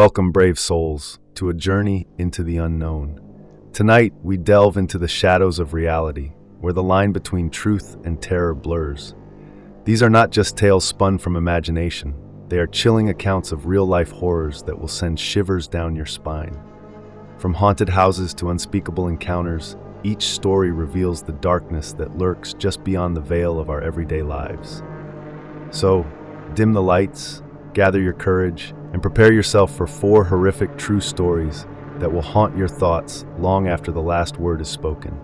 Welcome, brave souls, to a journey into the unknown. Tonight, we delve into the shadows of reality, where the line between truth and terror blurs. These are not just tales spun from imagination. They are chilling accounts of real-life horrors that will send shivers down your spine. From haunted houses to unspeakable encounters, each story reveals the darkness that lurks just beyond the veil of our everyday lives. So, dim the lights, gather your courage, and prepare yourself for 4 horrific true stories that will haunt your thoughts long after the last word is spoken.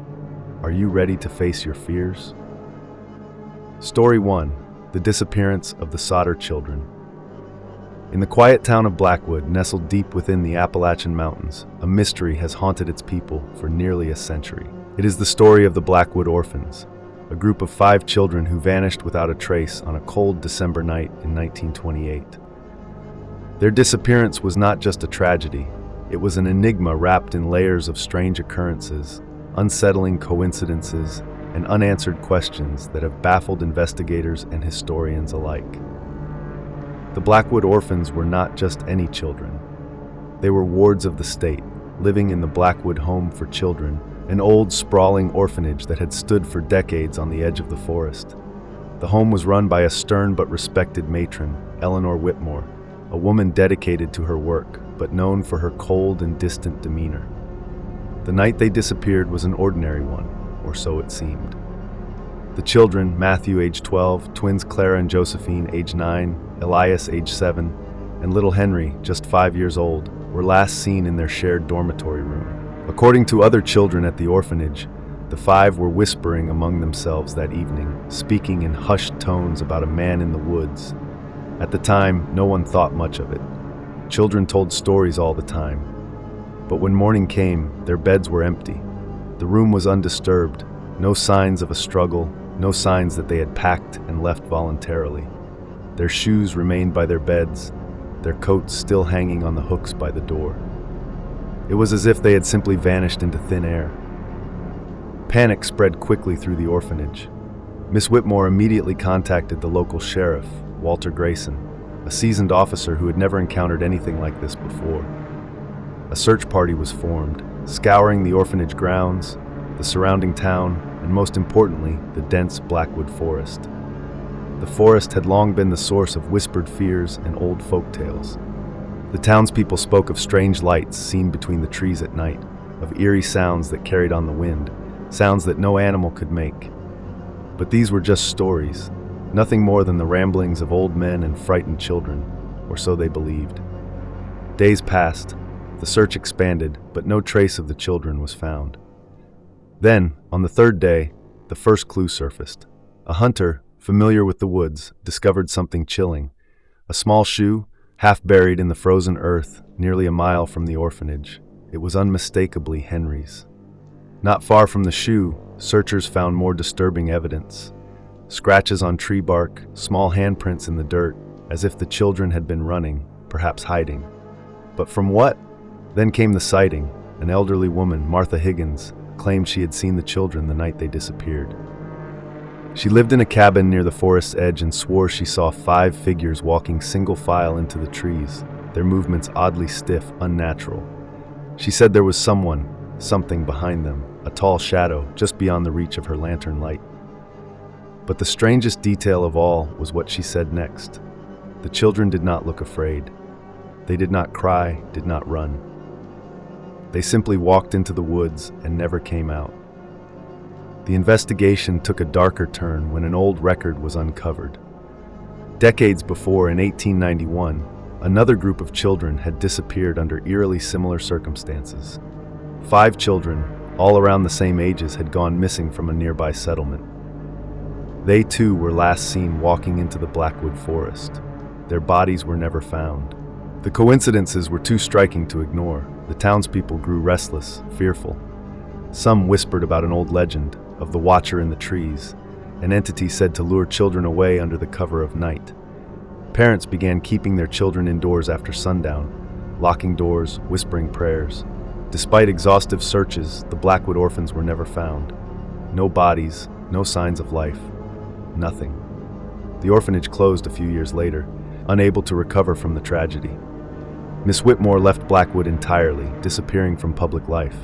Are you ready to face your fears? Story 1: The Disappearance of the Sodder Children. In the quiet town of Blackwood, nestled deep within the Appalachian Mountains, a mystery has haunted its people for nearly a century. It is the story of the Blackwood Orphans, a group of 5 children who vanished without a trace on a cold December night in 1928. Their disappearance was not just a tragedy, it was an enigma wrapped in layers of strange occurrences, unsettling coincidences, and unanswered questions that have baffled investigators and historians alike. The Blackwood Orphans were not just any children. They were wards of the state, living in the Blackwood Home for Children, an old, sprawling orphanage that had stood for decades on the edge of the forest. The home was run by a stern but respected matron, Eleanor Whitmore, a woman dedicated to her work, but known for her cold and distant demeanor. The night they disappeared was an ordinary one, or so it seemed. The children, Matthew, age 12, twins Clara and Josephine, age 9, Elias, age 7, and little Henry, just 5 years old, were last seen in their shared dormitory room. According to other children at the orphanage, the 5 were whispering among themselves that evening, speaking in hushed tones about a man in the woods. At the time, no one thought much of it. Children told stories all the time. But when morning came, their beds were empty. The room was undisturbed, no signs of a struggle, no signs that they had packed and left voluntarily. Their shoes remained by their beds, their coats still hanging on the hooks by the door. It was as if they had simply vanished into thin air. Panic spread quickly through the orphanage. Miss Whitmore immediately contacted the local sheriff, Walter Grayson, a seasoned officer who had never encountered anything like this before. A search party was formed, scouring the orphanage grounds, the surrounding town, and most importantly, the dense Blackwood forest. The forest had long been the source of whispered fears and old folk tales. The townspeople spoke of strange lights seen between the trees at night, of eerie sounds that carried on the wind, sounds that no animal could make. But these were just stories, nothing more than the ramblings of old men and frightened children, or so they believed. Days passed, the search expanded, but no trace of the children was found. Then, on the 3rd day, the first clue surfaced. A hunter, familiar with the woods, discovered something chilling. A small shoe, half buried in the frozen earth, nearly a mile from the orphanage. It was unmistakably Henry's. Not far from the shoe, searchers found more disturbing evidence. Scratches on tree bark, small handprints in the dirt, as if the children had been running, perhaps hiding. But from what? Then came the sighting. An elderly woman, Martha Higgins, claimed she had seen the children the night they disappeared. She lived in a cabin near the forest's edge and swore she saw 5 figures walking single file into the trees, their movements oddly stiff, unnatural. She said there was something behind them, a tall shadow just beyond the reach of her lantern light. But the strangest detail of all was what she said next. The children did not look afraid. They did not cry, did not run. They simply walked into the woods and never came out. The investigation took a darker turn when an old record was uncovered. Decades before, in 1891, another group of children had disappeared under eerily similar circumstances. 5 children, all around the same ages, had gone missing from a nearby settlement. They too were last seen walking into the Blackwood forest. Their bodies were never found. The coincidences were too striking to ignore. The townspeople grew restless, fearful. Some whispered about an old legend of the watcher in the trees, an entity said to lure children away under the cover of night. Parents began keeping their children indoors after sundown, locking doors, whispering prayers. Despite exhaustive searches, the Blackwood orphans were never found. No bodies, no signs of life. Nothing. The orphanage closed a few years later, unable to recover from the tragedy. Miss Whitmore left Blackwood entirely, disappearing from public life.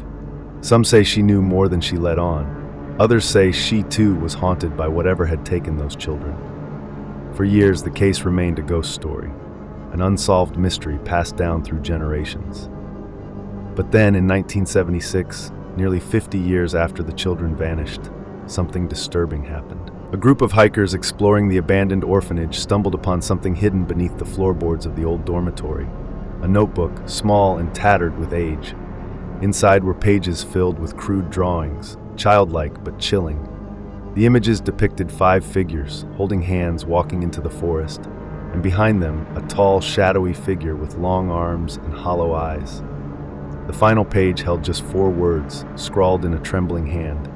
Some say she knew more than she let on. Others say she too was haunted by whatever had taken those children. For years, the case remained a ghost story, an unsolved mystery passed down through generations. But then, in 1976, nearly 50 years after the children vanished, something disturbing happened. A group of hikers exploring the abandoned orphanage stumbled upon something hidden beneath the floorboards of the old dormitory. A notebook, small and tattered with age. Inside were pages filled with crude drawings, childlike but chilling. The images depicted 5 figures, holding hands walking into the forest, and behind them, a tall, shadowy figure with long arms and hollow eyes. The final page held just 4 words, scrawled in a trembling hand.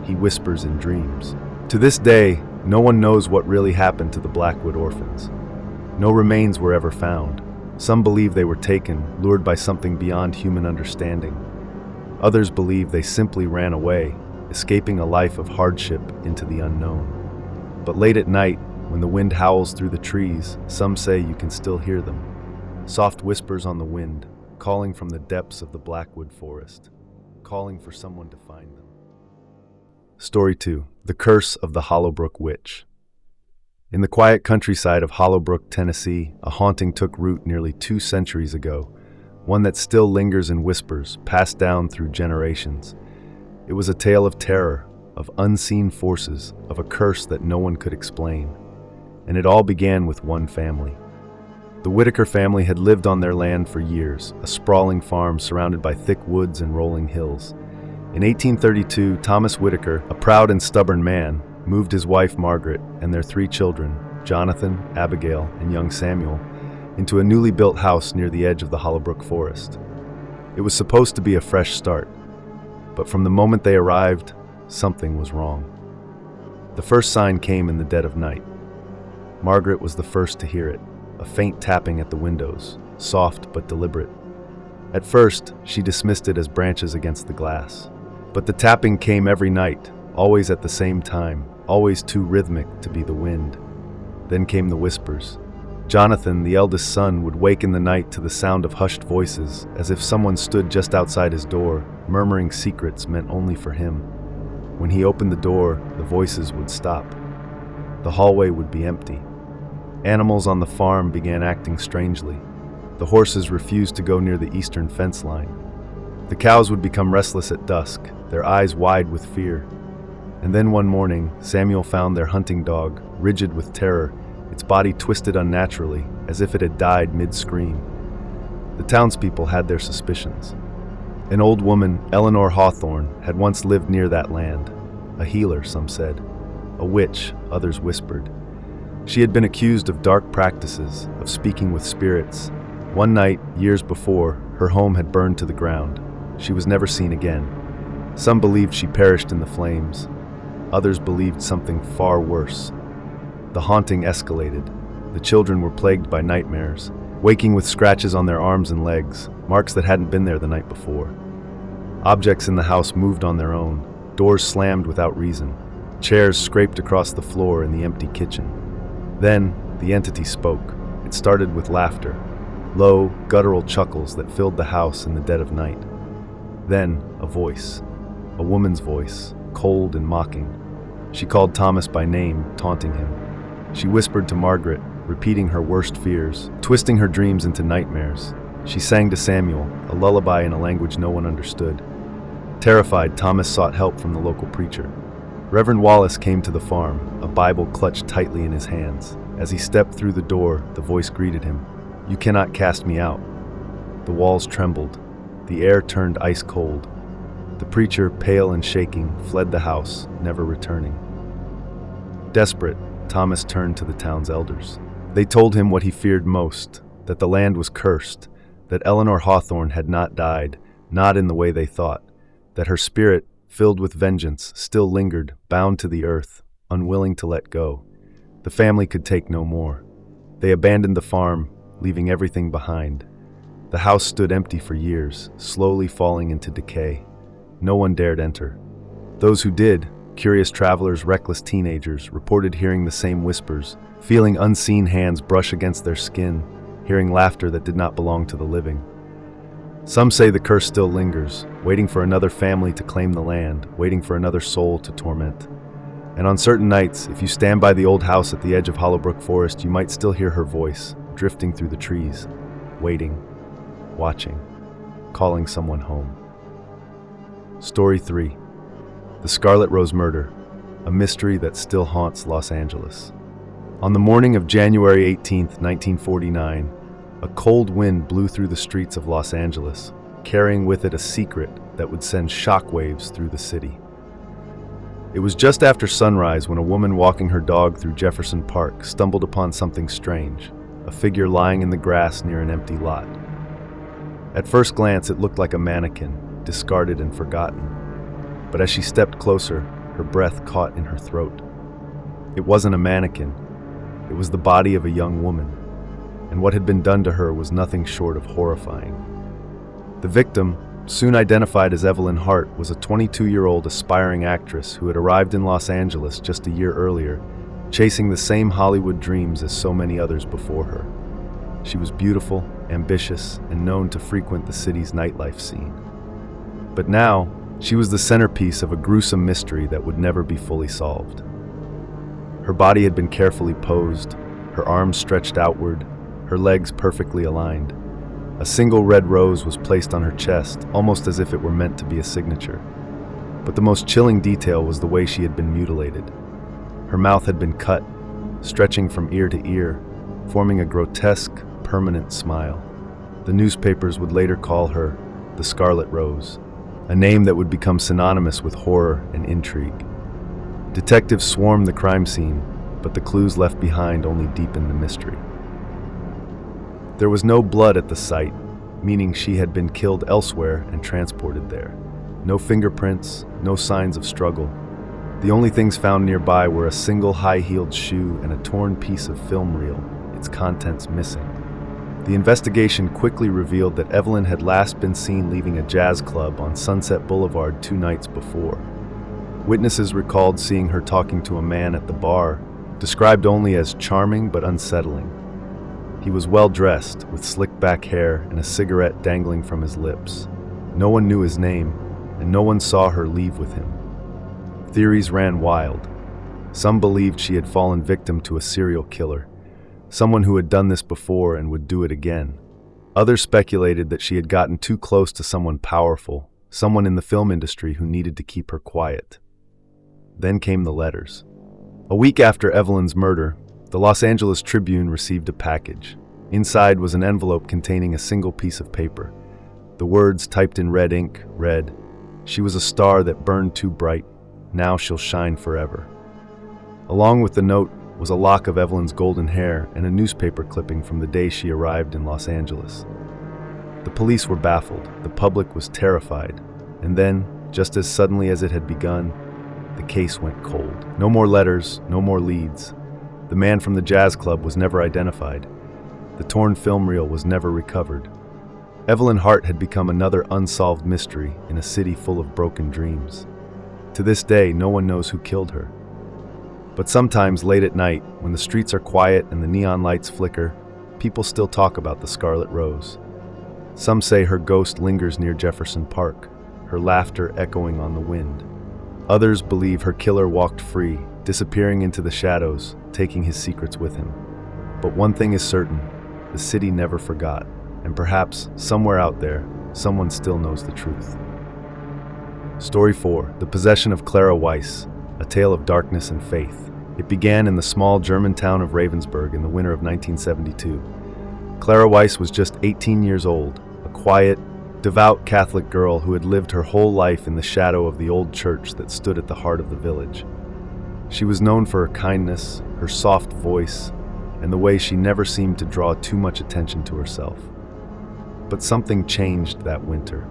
He whispers in dreams. To this day, no one knows what really happened to the Blackwood orphans. No remains were ever found. Some believe they were taken, lured by something beyond human understanding. Others believe they simply ran away, escaping a life of hardship into the unknown. But late at night, when the wind howls through the trees, some say you can still hear them. Soft whispers on the wind, calling from the depths of the Blackwood forest, calling for someone to find them. Story 2. The Curse of the Hollowbrook Witch. In the quiet countryside of Hollowbrook, Tennessee, a haunting took root nearly 2 centuries ago, one that still lingers in whispers, passed down through generations. It was a tale of terror, of unseen forces, of a curse that no one could explain. And it all began with one family. The Whitaker family had lived on their land for years, a sprawling farm surrounded by thick woods and rolling hills. In 1832, Thomas Whitaker, a proud and stubborn man, moved his wife Margaret and their 3 children, Jonathan, Abigail, and young Samuel, into a newly built house near the edge of the Hollowbrook forest. It was supposed to be a fresh start, but from the moment they arrived, something was wrong. The first sign came in the dead of night. Margaret was the first to hear it. A faint tapping at the windows, soft but deliberate. At first, she dismissed it as branches against the glass. But the tapping came every night, always at the same time, always too rhythmic to be the wind. Then came the whispers. Jonathan, the eldest son, would wake in the night to the sound of hushed voices, as if someone stood just outside his door, murmuring secrets meant only for him. When he opened the door, the voices would stop. The hallway would be empty. Animals on the farm began acting strangely. The horses refused to go near the eastern fence line. The cows would become restless at dusk, their eyes wide with fear. And then one morning, Samuel found their hunting dog, rigid with terror, its body twisted unnaturally, as if it had died mid-scream. The townspeople had their suspicions. An old woman, Eleanor Hawthorne, had once lived near that land. A healer, some said. A witch, others whispered. She had been accused of dark practices, of speaking with spirits. One night, years before, her home had burned to the ground. She was never seen again. Some believed she perished in the flames. Others believed something far worse. The haunting escalated. The children were plagued by nightmares, waking with scratches on their arms and legs, marks that hadn't been there the night before. Objects in the house moved on their own. Doors slammed without reason. Chairs scraped across the floor in the empty kitchen. Then, the entity spoke. It started with laughter, low, guttural chuckles that filled the house in the dead of night. Then, a voice, a woman's voice, cold and mocking. She called Thomas by name, taunting him. She whispered to Margaret, repeating her worst fears, twisting her dreams into nightmares. She sang to Samuel, a lullaby in a language no one understood. Terrified, Thomas sought help from the local preacher. Reverend Wallace came to the farm, a Bible clutched tightly in his hands. As he stepped through the door, the voice greeted him. "You cannot cast me out." The walls trembled. The air turned ice cold. The preacher, pale and shaking, fled the house, never returning. Desperate, Thomas turned to the town's elders. They told him what he feared most, that the land was cursed, that Eleanor Hawthorne had not died, not in the way they thought, that her spirit, filled with vengeance, still lingered, bound to the earth, unwilling to let go. The family could take no more. They abandoned the farm, leaving everything behind. The house stood empty for years, slowly falling into decay. No one dared enter. Those who did, curious travelers, reckless teenagers, reported hearing the same whispers, feeling unseen hands brush against their skin, hearing laughter that did not belong to the living. Some say the curse still lingers, waiting for another family to claim the land, waiting for another soul to torment. And on certain nights, if you stand by the old house at the edge of Hollowbrook Forest, you might still hear her voice, drifting through the trees, waiting, watching, calling someone home. Story 3. The Scarlet Rose Murder, a mystery that still haunts Los Angeles. On the morning of January 18, 1949, a cold wind blew through the streets of Los Angeles, carrying with it a secret that would send shockwaves through the city. It was just after sunrise when a woman walking her dog through Jefferson Park stumbled upon something strange, a figure lying in the grass near an empty lot. At first glance, it looked like a mannequin, discarded and forgotten. But as she stepped closer, her breath caught in her throat. It wasn't a mannequin. It was the body of a young woman, and what had been done to her was nothing short of horrifying. The victim, soon identified as Evelyn Hart, was a 22-year-old aspiring actress who had arrived in Los Angeles just a year earlier, chasing the same Hollywood dreams as so many others before her. She was beautiful, ambitious, and known to frequent the city's nightlife scene. But now, she was the centerpiece of a gruesome mystery that would never be fully solved. Her body had been carefully posed, her arms stretched outward, her legs perfectly aligned. A single red rose was placed on her chest, almost as if it were meant to be a signature. But the most chilling detail was the way she had been mutilated. Her mouth had been cut, stretching from ear to ear, forming a grotesque, permanent smile. The newspapers would later call her the Scarlet Rose, a name that would become synonymous with horror and intrigue. Detectives swarmed the crime scene, but the clues left behind only deepened the mystery. There was no blood at the site, meaning she had been killed elsewhere and transported there. No fingerprints, no signs of struggle. The only things found nearby were a single high-heeled shoe and a torn piece of film reel, its contents missing. The investigation quickly revealed that Evelyn had last been seen leaving a jazz club on Sunset Boulevard 2 nights before. Witnesses recalled seeing her talking to a man at the bar, described only as charming but unsettling. He was well-dressed, with slick-back hair and a cigarette dangling from his lips. No one knew his name, and no one saw her leave with him. Theories ran wild. Some believed she had fallen victim to a serial killer, someone who had done this before and would do it again. Others speculated that she had gotten too close to someone powerful, someone in the film industry who needed to keep her quiet. Then came the letters. A week after Evelyn's murder, the Los Angeles Tribune received a package. Inside was an envelope containing a single piece of paper. The words typed in red ink read, "She was a star that burned too bright. Now she'll shine forever." Along with the note was a lock of Evelyn's golden hair and a newspaper clipping from the day she arrived in Los Angeles. The police were baffled, the public was terrified, and then, just as suddenly as it had begun, the case went cold. No more letters, no more leads. The man from the jazz club was never identified. The torn film reel was never recovered. Evelyn Hart had become another unsolved mystery in a city full of broken dreams. To this day, no one knows who killed her. But sometimes late at night, when the streets are quiet and the neon lights flicker, people still talk about the Scarlet Rose. Some say her ghost lingers near Jefferson Park, her laughter echoing on the wind. Others believe her killer walked free, disappearing into the shadows, taking his secrets with him. But one thing is certain, the city never forgot, and perhaps, somewhere out there, someone still knows the truth. Story 4. The Possession of Clara Weiss, a tale of darkness and faith. It began in the small German town of Ravensburg in the winter of 1972. Clara Weiss was just 18 years old, a quiet, devout Catholic girl who had lived her whole life in the shadow of the old church that stood at the heart of the village. She was known for her kindness, her soft voice, and the way she never seemed to draw too much attention to herself. But something changed that winter.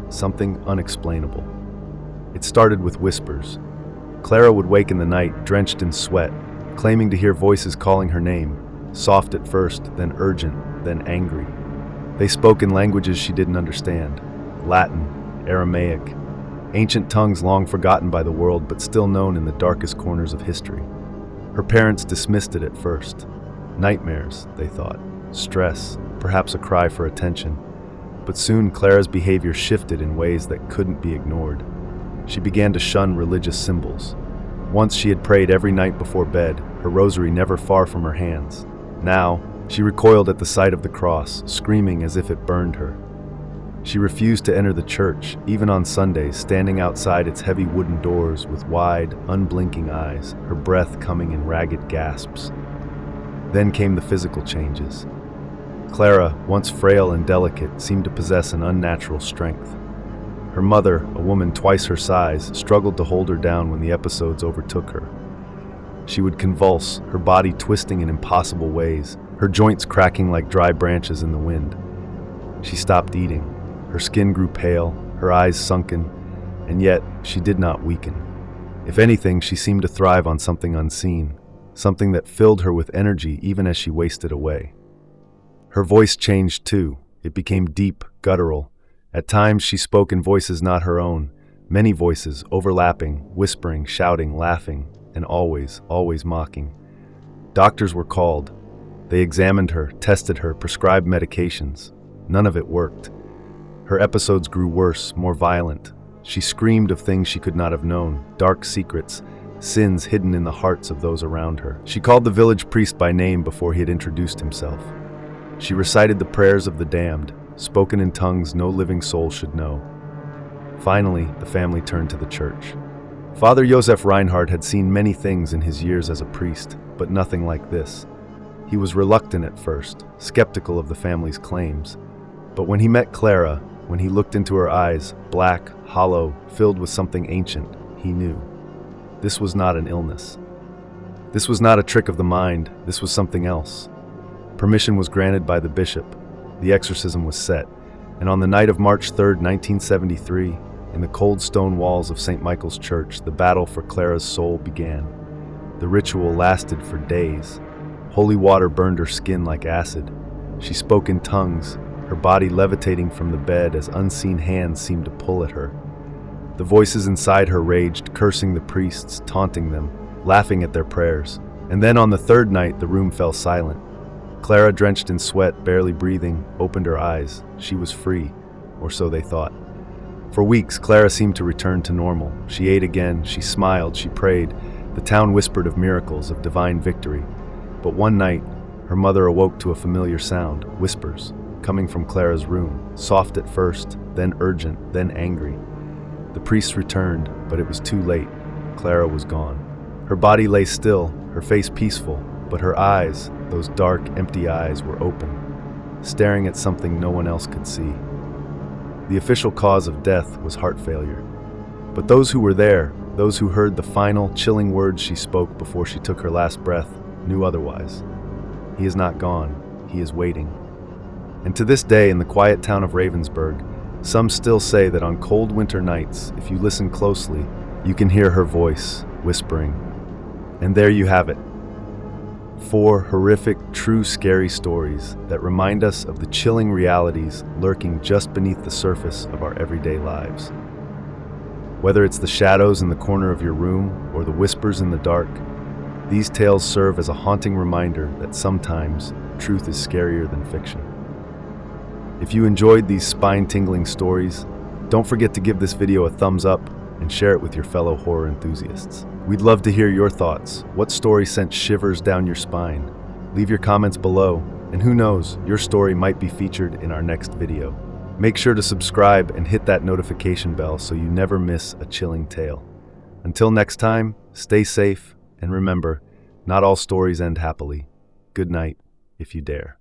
Something unexplainable. It started with whispers. Clara would wake in the night, drenched in sweat, claiming to hear voices calling her name, soft at first, then urgent, then angry. They spoke in languages she didn't understand: Latin, Aramaic, ancient tongues long forgotten by the world but still known in the darkest corners of history. Her parents dismissed it at first. Nightmares, they thought. stress, perhaps a cry for attention. But soon Clara's behavior shifted in ways that couldn't be ignored. She began to shun religious symbols. Once she had prayed every night before bed, her rosary never far from her hands. Now, she recoiled at the sight of the cross, screaming as if it burned her. She refused to enter the church, even on Sundays, standing outside its heavy wooden doors with wide, unblinking eyes, her breath coming in ragged gasps. Then came the physical changes. Clara, once frail and delicate, seemed to possess an unnatural strength. Her mother, a woman twice her size, struggled to hold her down when the episodes overtook her. She would convulse, her body twisting in impossible ways, her joints cracking like dry branches in the wind. She stopped eating. Her skin grew pale, her eyes sunken, and yet she did not weaken. If anything, she seemed to thrive on something unseen, something that filled her with energy even as she wasted away. Her voice changed too. It became deep, guttural. At times she spoke in voices not her own, many voices overlapping, whispering, shouting, laughing, and always mocking. Doctors were called. They examined her, tested her, prescribed medications. None of it worked. Her episodes grew worse, more violent. She screamed of things she could not have known, dark secrets, sins hidden in the hearts of those around her. She called the village priest by name before he had introduced himself. She recited the prayers of the damned, spoken in tongues no living soul should know. Finally, the family turned to the church. Father Josef Reinhardt had seen many things in his years as a priest, but nothing like this. He was reluctant at first, skeptical of the family's claims. But when he met Clara, when he looked into her eyes, black, hollow, filled with something ancient, he knew. This was not an illness. This was not a trick of the mind, this was something else. Permission was granted by the bishop. The exorcism was set, and on the night of March 3, 1973, in the cold stone walls of St. Michael's Church, the battle for Clara's soul began. The ritual lasted for days. Holy water burned her skin like acid. She spoke in tongues, her body levitating from the bed as unseen hands seemed to pull at her. The voices inside her raged, cursing the priests, taunting them, laughing at their prayers. And then on the third night, the room fell silent. Clara, drenched in sweat, barely breathing, opened her eyes. She was free, or so they thought. For weeks, Clara seemed to return to normal. She ate again, she smiled, she prayed. The town whispered of miracles, of divine victory. But one night, her mother awoke to a familiar sound, whispers, coming from Clara's room, soft at first, then urgent, then angry. The priests returned, but it was too late. Clara was gone. Her body lay still, her face peaceful, but her eyes, those dark, empty eyes, were open, staring at something no one else could see. The official cause of death was heart failure. But those who were there, those who heard the final, chilling words she spoke before she took her last breath, knew otherwise. He is not gone, he is waiting. And to this day, in the quiet town of Ravensburg, some still say that on cold winter nights, if you listen closely, you can hear her voice, whispering. And there you have it. 4 horrific, true scary stories that remind us of the chilling realities lurking just beneath the surface of our everyday lives. Whether it's the shadows in the corner of your room or the whispers in the dark, these tales serve as a haunting reminder that sometimes truth is scarier than fiction. If you enjoyed these spine-tingling stories, don't forget to give this video a thumbs up and share it with your fellow horror enthusiasts. We'd love to hear your thoughts. What story sent shivers down your spine? Leave your comments below, and who knows, your story might be featured in our next video. Make sure to subscribe and hit that notification bell so you never miss a chilling tale. Until next time, stay safe, and remember, not all stories end happily. Good night, if you dare.